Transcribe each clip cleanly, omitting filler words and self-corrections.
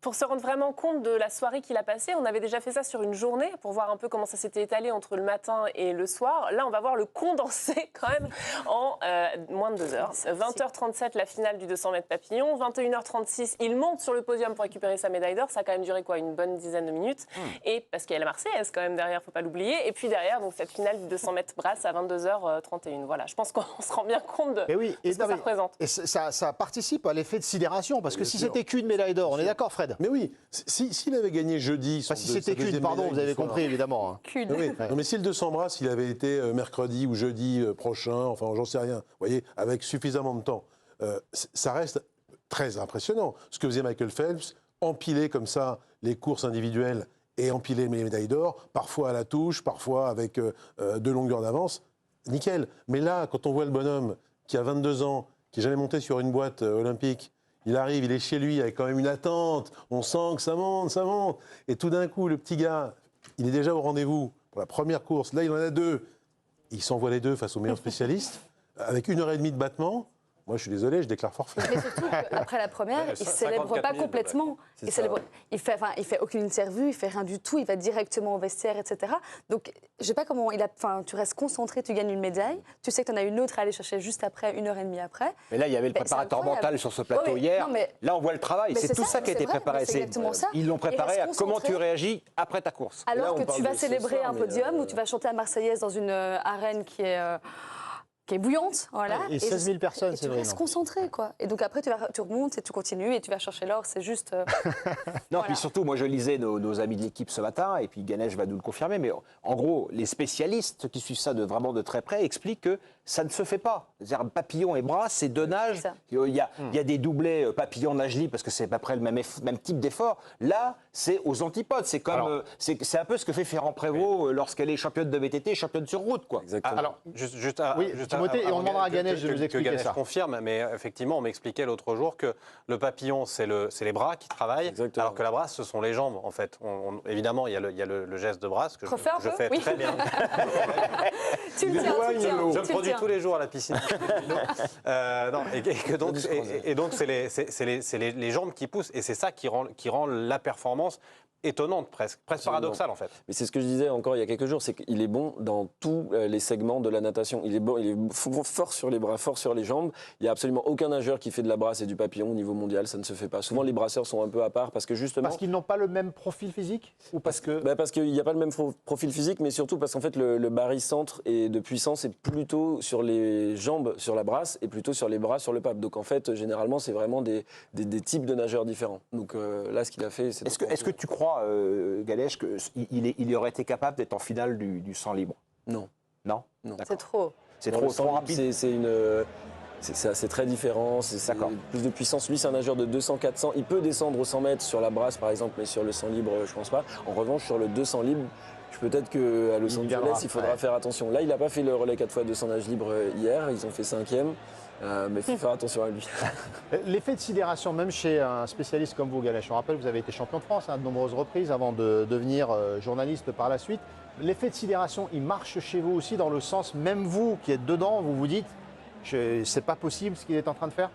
Pour se rendre vraiment compte de la soirée qu'il a passée, on avait déjà fait ça sur une journée pour voir un peu comment ça s'était étalé entre le matin et le soir. Là, on va voir le condensé quand même en moins de 2 heures. 20h37, la finale du 200 mètres papillon. 21h36, il monte sur le podium pour récupérer sa médaille d'or. Ça a quand même duré quoi, une bonne dizaine de minutes. Et parce qu'il y a la Marseillaise quand même derrière, faut pas l'oublier. Et puis derrière, donc cette finale du 200 mètres brasse à 22h31. Voilà, je pense qu'on se rend bien compte de ce que ça représente. Et ça participe à l'effet de sidération, parce que si c'était qu'une médaille d'or, on est d'accord, Fred? Mais oui, s'il avait gagné jeudi... Si c'était qu'une, pardon, vous avez compris, évidemment. Oui, non, mais si le 200 brasses, il avait été mercredi ou jeudi prochain, enfin, j'en sais rien, vous voyez, avec suffisamment de temps, ça reste très impressionnant. Ce que faisait Michael Phelps, empiler comme ça les courses individuelles et empiler les médailles d'or, parfois à la touche, parfois avec 2 longueurs d'avance, nickel. Mais là, quand on voit le bonhomme qui a 22 ans, qui n'est jamais monté sur une boîte olympique, il arrive, il est chez lui avec quand même une attente, on sent que ça monte, ça monte. Et tout d'un coup, le petit gars, il est déjà au rendez-vous pour la première course. Là, il en a 2. Il s'envoie les 2 face aux meilleurs spécialistes, avec 1h30 de battement. Moi, je suis désolé, je déclare forfait. Mais surtout qu'après la première, il ne célèbre pas complètement. Il fait aucune interview, il fait rien du tout, il va directement au vestiaire, etc. Donc, je sais pas comment tu restes concentré, tu gagnes une médaille, tu sais que tu en as une autre à aller chercher juste après, 1h30 après. Mais là, il y avait le préparateur mental sur ce plateau hier. Non, là, on voit le travail. C'est tout ça qui a été préparé. Ils l'ont préparé à comment tu réagis après ta course. Alors que tu vas célébrer un podium ou tu vas chanter la Marseillaise dans une arène qui est bouillante, voilà. Et 16 000 personnes, c'est vrai. Tu restes concentré, quoi. Et donc après, tu remontes et tu continues et tu vas chercher l'or, c'est juste... Non, voilà. Puis surtout, moi je lisais nos amis de l'équipe ce matin, et puis Ganesh va nous le confirmer, mais en gros, les spécialistes qui suivent ça vraiment de très près expliquent que ça ne se fait pas. C'est-à-dire papillon et bras, c'est 2 nages. Il y a des doublets papillon-nage libre parce que c'est à peu près le même type d'effort. Là, c'est aux antipodes. C'est comme c'est un peu ce que fait Ferrand Prévot lorsqu'elle est championne de VTT, championne sur route, quoi. Exactement. Alors, juste Timothée, et on demandera à Ganesh de nous expliquer ça. Je confirme, mais effectivement, on m'expliquait l'autre jour que le papillon, c'est les bras qui travaillent, exactement, alors que la brasse, ce sont les jambes, en fait. Évidemment, il y a le geste de brasse que je fais très bien. Tu le tiens. Je me produis tous les jours à la piscine. Et donc, c'est les jambes qui poussent, et c'est ça qui rend la performance étonnante, presque paradoxale en fait. Mais c'est ce que je disais encore il y a quelques jours, c'est qu'il est bon dans tous les segments de la natation. Il est fort sur les bras, fort sur les jambes. Il n'y a absolument aucun nageur qui fait de la brasse et du papillon au niveau mondial, ça ne se fait pas. Souvent les brasseurs sont un peu à part parce que justement... Parce qu'ils n'ont pas le même profil physique ou parce qu'il n'y a pas le même profil physique, mais surtout parce qu'en fait le barycentre de puissance est plutôt sur les jambes sur la brasse et plutôt sur les bras sur le pape. Donc en fait, généralement, c'est vraiment des types de nageurs différents. Donc là, ce qu'il a fait, c'est... Est-ce que tu crois, Ganesh, qu'il aurait été capable d'être en finale du 100 libre? Non. Non. C'est trop. C'est trop rapide. C'est très différent, c'est plus de puissance. Lui, c'est un nageur de 200-400. Il peut descendre aux 100 mètres sur la brasse, par exemple, mais sur le 100 libre, je pense pas. En revanche, sur le 200 libre, peut-être qu'à Los Angeles, il faudra faire attention. Là, il n'a pas fait le relais 4x200 nage libre hier. Ils ont fait 5e. Mais il faut faire attention à lui. L'effet de sidération, même chez un spécialiste comme vous, Ganesh, on rappelle, vous avez été champion de France de nombreuses reprises avant de devenir journaliste par la suite. L'effet de sidération, il marche chez vous aussi dans le sens, même vous qui êtes dedans, vous vous dites, c'est pas possible ce qu'il est en train de faire?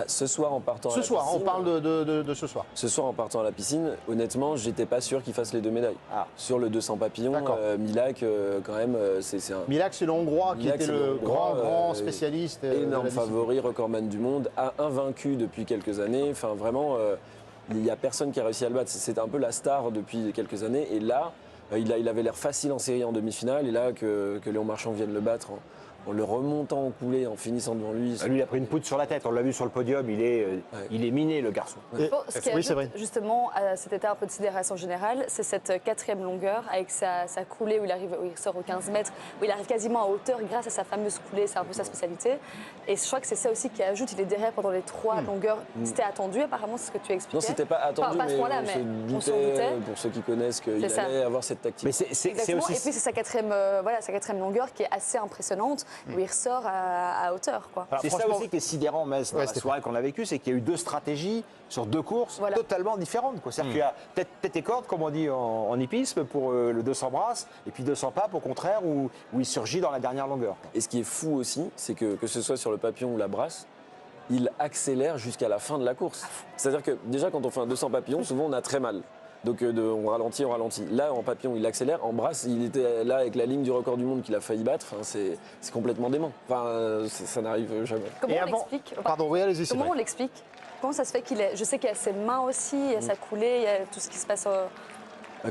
Ce soir en partant à la piscine... on parle de ce soir. Ce soir en partant à la piscine, honnêtement, j'étais pas sûr qu'il fasse les 2 médailles. Sur le 200 papillon, Milak, quand même, c'est un... Milak, c'est le Hongrois qui était le grand spécialiste. Énorme favori, recordman du monde, invaincu depuis quelques années. Enfin, vraiment, il n'y a personne qui a réussi à le battre. C'était un peu la star depuis quelques années. Et là, il avait l'air facile en série en demi-finale. Et là, que Léon Marchand vienne le battre... En le remontant en coulée, en finissant devant lui. Lui, il a pris une poudre sur la tête. On l'a vu sur le podium. Il est miné, le garçon. Ce qui ajoute justement à cet état un peu de sidération générale, c'est cette 4e longueur avec sa coulée où il sort aux 15 mètres, où il arrive quasiment à hauteur grâce à sa fameuse coulée. C'est un peu sa spécialité. Et je crois que c'est ça aussi qui ajoute. Il est derrière pendant les 3 longueurs. C'était attendu, apparemment, c'est ce que tu expliquais. Non, c'était pas attendu, pas à ce point-là, mais on s'en doutait. Pour ceux qui connaissent, qu'il allait avoir cette tactique. Mais c'est aussi... Et puis c'est sa 4e longueur qui est assez impressionnante. Où il ressort à hauteur. C'est ça aussi qui est sidérant, mais dans la soirée qu'on a vécue, c'est qu'il y a eu 2 stratégies sur 2 courses totalement différentes. C'est-à-dire qu'il y a tête et corde, comme on dit en hippisme, pour le 200 brasses, et puis 200 papes, au contraire, où il surgit dans la dernière longueur. Et ce qui est fou aussi, c'est que ce soit sur le papillon ou la brasse, il accélère jusqu'à la fin de la course. C'est-à-dire que déjà, quand on fait un 200 papillons, souvent on a très mal. Donc on ralentit, on ralentit. Là, en papillon, il accélère. En brasse, il était là avec la ligne du record du monde qu'il a failli battre. Enfin, c'est complètement dément. Enfin, ça n'arrive jamais. Comment on l'explique ? Pardon, oui, allez-y. Comment on l'explique ? Comment ça se fait qu'il est... Je sais qu'il y a ses mains aussi, il y a sa coulée, il y a tout ce qui se passe...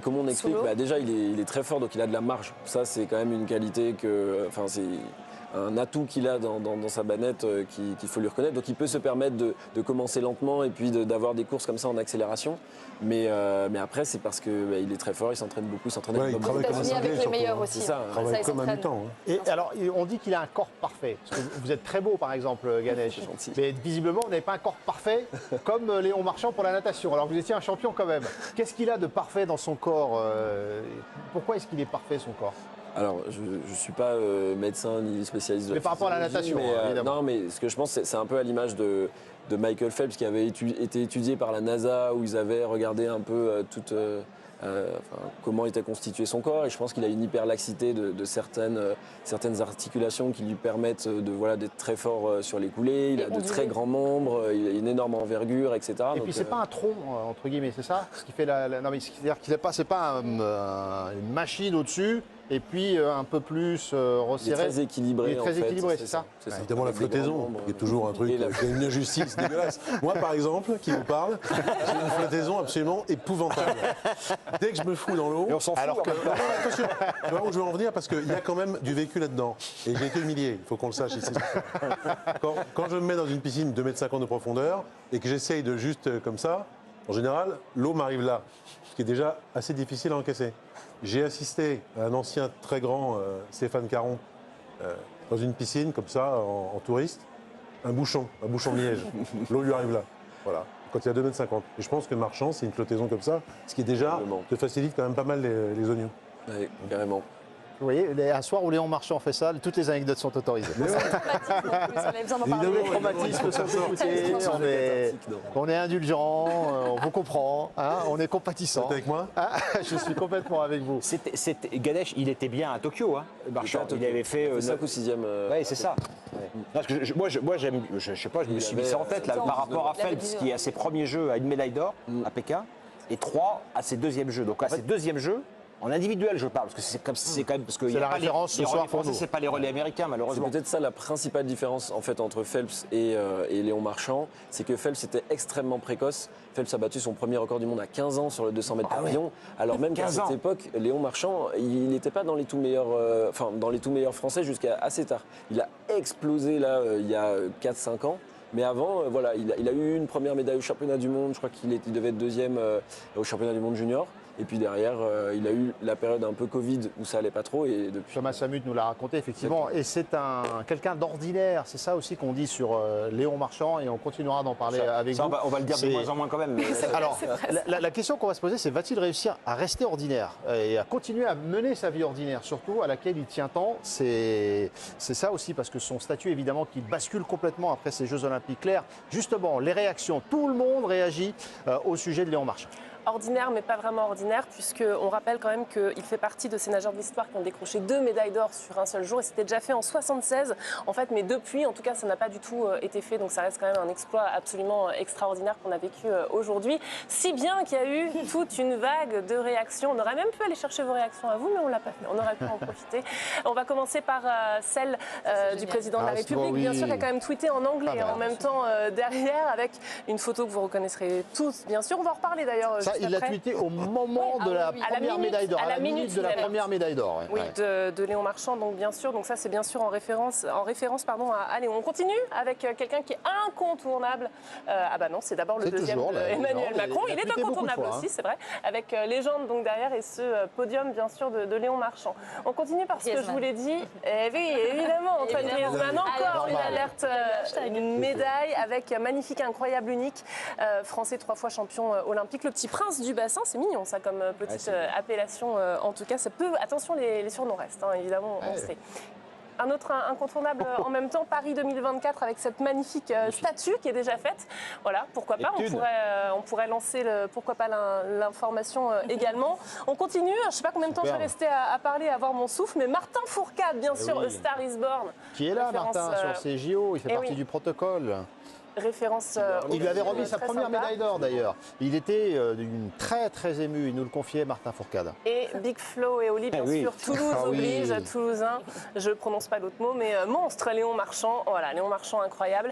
Comment on explique ? Déjà, il est très fort, donc il a de la marge. Ça, c'est quand même une qualité que... Enfin, c'est un atout qu'il a dans sa banette qu'il faut lui reconnaître. Donc il peut se permettre de commencer lentement et puis d'avoir des courses comme ça en accélération. Mais après, c'est parce qu'il est très fort, il s'entraîne beaucoup, il s'entraîne il travaille comme un avec les meilleurs aussi. C'est ça, Il travaille comme un mutant. Et alors, on dit qu'il a un corps parfait. Parce que vous êtes très beau, par exemple, Ganesh. Mais visiblement, vous n'avez pas un corps parfait comme Léon Marchand pour la natation. Alors, vous étiez un champion quand même. Qu'est-ce qu'il a de parfait dans son corps ? Pourquoi est-ce qu'il est parfait, son corps ? Alors, je ne suis pas médecin ni spécialiste de la Mais par rapport à la natation, évidemment. Non, mais ce que je pense, c'est un peu à l'image de Michael Phelps qui avait été étudié par la NASA, où ils avaient regardé un peu comment était constitué son corps. Et je pense qu'il a une hyperlaxité de certaines articulations qui lui permettent d'être très fort sur les coulées. Il a de très grands membres, il a une énorme envergure, etc. Et puis, c'est pas un tronc, entre guillemets, c'est ça ? Ce qui fait non, mais c'est-à-dire qu'il n'est pas, une machine au-dessus. Et puis un peu plus resserré. Il est très équilibré. Il est très équilibré, c'est ça. Évidemment, la flottaison, qui est toujours un truc, qui est une injustice dégueulasse. Moi, par exemple, qui vous parle, j'ai une flottaison absolument épouvantable. Dès que je me fous dans l'eau, alors que... Non, attention, tu vois où je veux en venir, parce qu'il y a quand même du vécu là-dedans. Et j'ai été humilié, il faut qu'on le sache ici. Quand je me mets dans une piscine de 2,50 m de profondeur et que j'essaye de juste comme ça, en général, l'eau m'arrive là, ce qui est déjà assez difficile à encaisser. J'ai assisté à un ancien très grand, Stéphane Caron, dans une piscine comme ça, en touriste, un bouchon de liège. L'eau lui arrive là, voilà, quand il y a 2,50 m. Et je pense que Marchand, c'est une flottaison comme ça, ce qui est déjà te facilite quand même pas mal les oignons. Oui, carrément. Vous voyez, un soir où Léon Marchand fait ça, toutes les anecdotes sont autorisées. Évidemment, Les traumatismes sont écoutés, on est indulgent, on vous comprend, hein, on est compatissant. Vous êtes avec moi ? Je suis complètement avec vous. Ganesh, il était bien à Tokyo, hein, Marchand. Il avait fait 5 ou 6e. Oui, c'est ça. Parce que moi, j'aime, je sais pas, je me suis mis ça en tête là, par rapport à Phelps, qui a ses premiers jeux à une médaille d'or à Pékin, et 3 à ses deuxièmes jeux. Donc à ses deuxièmes jeux, en individuel, je parle, parce que c'est quand même parce que c'est la référence ce soir pour nous. C'est pas les relais américains, malheureusement. C'est peut-être ça la principale différence en fait entre Phelps et Léon Marchand, c'est que Phelps était extrêmement précoce. Phelps a battu son premier record du monde à 15 ans sur le 200 mètres papillon, alors même qu'à cette époque, Léon Marchand, il n'était pas dans les tout meilleurs français jusqu'à assez tard. Il a explosé là il y a 4-5 ans. Mais avant, il a eu une première médaille au championnat du monde. Je crois qu'il devait être deuxième au championnat du monde junior. Et puis derrière, il a eu la période un peu Covid où ça allait pas trop. Et depuis... Thomas Samut nous l'a raconté, effectivement. Et c'est quelqu'un d'ordinaire. C'est ça aussi qu'on dit sur Léon Marchand. Et on continuera d'en parler avec vous. On va le dire de moins en moins quand même. Mais... Alors, la question qu'on va se poser, c'est va-t-il réussir à rester ordinaire et à continuer à mener sa vie ordinaire, surtout à laquelle il tient tant. C'est ça aussi, parce que son statut, évidemment, qui bascule complètement après ces Jeux Olympiques. Claire, justement, les réactions. Tout le monde réagit au sujet de Léon Marchand. Ordinaire, mais pas vraiment ordinaire, puisqu'on rappelle quand même qu'il fait partie de ces nageurs de l'histoire qui ont décroché 2 médailles d'or sur un seul jour. Et c'était déjà fait en 76, en fait, mais depuis, en tout cas, ça n'a pas du tout été fait. Donc ça reste quand même un exploit absolument extraordinaire qu'on a vécu aujourd'hui. Si bien qu'il y a eu toute une vague de réactions. On aurait même pu aller chercher vos réactions à vous, mais on ne l'a pas fait. On aurait pu en profiter. On va commencer par celle du président de la République, bien sûr, qui a quand même tweeté en anglais en même temps derrière, avec une photo que vous reconnaîtrez tous, bien sûr. On va en reparler d'ailleurs. Il l'a tweeté au moment de la première médaille d'or, à la minute de la première médaille d'or. Oui, de Léon Marchand, donc bien sûr. Donc ça, c'est bien sûr en référence à Léon. On continue avec quelqu'un qui est incontournable. Ah bah non, c'est d'abord le deuxième Emmanuel Macron. Il est incontournable aussi, c'est vrai. Avec légende donc derrière et ce podium, bien sûr, de Léon Marchand. On continue parce que je vous l'ai dit. Et oui, évidemment, Antoine Griezmann, encore une alerte, une médaille avec magnifique, incroyable, unique. Français 3 fois champion olympique. Le petit prince du bassin, c'est mignon ça comme petite appellation. En tout cas, ça peut. Attention, les surnoms restent, hein, évidemment, on sait. Un autre incontournable en même temps, Paris 2024 avec cette magnifique statue qui est déjà faite. Voilà, pourquoi pas, on pourrait lancer l'information également. On continue, je ne sais pas combien de temps je vais rester à parler, à avoir mon souffle, mais Martin Fourcade, bien sûr, A Star is Born. Qui est là, Martin, sur ces JO, il fait partie du protocole. référence. Il lui avait remis sa première médaille d'or d'ailleurs. Il était très ému, il nous le confiait, Martin Fourcade. Et Big Flo et Oli, bien sûr, Toulouse oblige, Toulousain, je ne prononce pas l'autre mot, mais monstre, Léon Marchand, voilà, Léon Marchand incroyable.